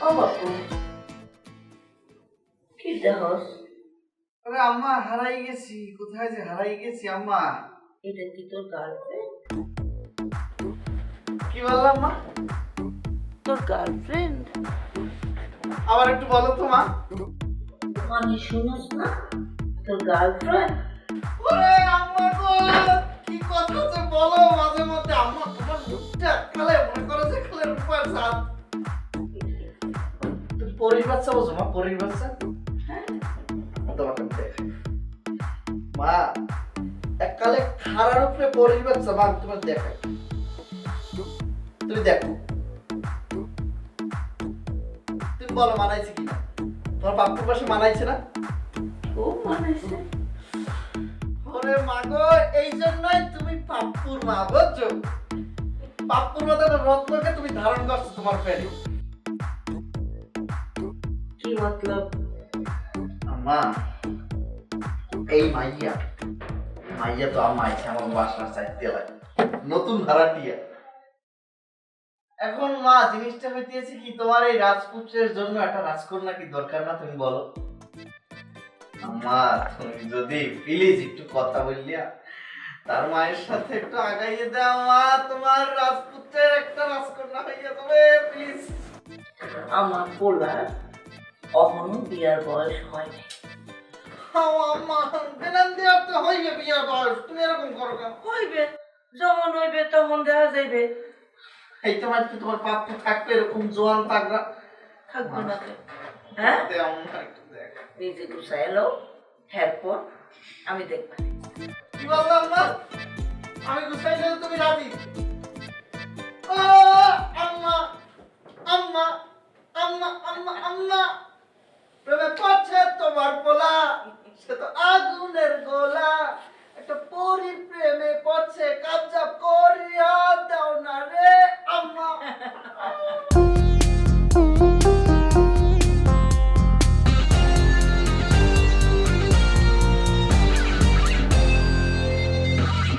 ও বাপু কি দেহস? আরে আম্মা হারাই গেছি, কোথায় যে হারাই গেছি আম্মা। এটা কি তোর গার্লফ্রেন্ড? কি বললাম মা? তোর গার্লফ্রেন্ড আবার একটু বলো তো মা। মানে শুনোস না, তোর গার্লফ্রেন্ড। ওরে আম্মা গো, কি কথা যে বলো মাঝে মধ্যে আম্মা, তোমার মুখটা কালে মনে করো যে কালে রূপার সাথ। তুমি পরির বাচ্চা বোঝো মা, পরির বাচ্চা। হ্যাঁ তোমাকে দেখাই মা, এককালে খাড়ার উপরে পরির বাচ্চা মা, তোমার দেখাই, তুমি দেখো, তুমি বলো মানাইছে কিনা, তোমার বাপুর পাশে মানাইছে না? খুব মানাইছে। ওরে মা গো, এই জন্যই তুমি পাপ্পুর মা, বুঝছো? পাপ্পুর মতো একটা রত্নকে তুমি ধারণ করছো তোমার পেটে। কি মতলব? আম্মা, এই মাইয়া মাইয়া তো আম্মা আইছে আমার বাসার চাইতে লাগে, নতুন ভাড়াটিয়া। এখন মা জিনিসটা হইতেছে কি, তোমার এই রাজপুত্রের জন্য একটা রাজকন্যা কি দরকার না, তুমি বলো? আম্মা তুমি যদি প্লিজ একটু কথা বললিয়া তার মায়ের সাথে একটু আগাইয়ে দাও মা, তোমার রাজপুত্রের একটা রাজকন্যা হইয়া যাবে প্লিজ। আমার পোলার অহনো বিয়ার বয়স হয়নি। আম্মা বেনান দেওয়ার তো হইবে বিয়ার বয়স, তুমি এরকম করো কেন? হইবে, যখন হইবে তখন দেখা যাইবে। এই তোমার কি তোমার পাপ্পু থাকবে এরকম জোয়ান তাগড়া? থাকবে না তো? হ্যাঁ দে আম্মা একটু দেখ। নিজে গুছাই এলো, এরপর আমি দেখবা। কি বললাম না, আমি গুছাই দিলে তুমি রাজি? ও আম্মা আম্মা আম্মা আম্মা আম্মা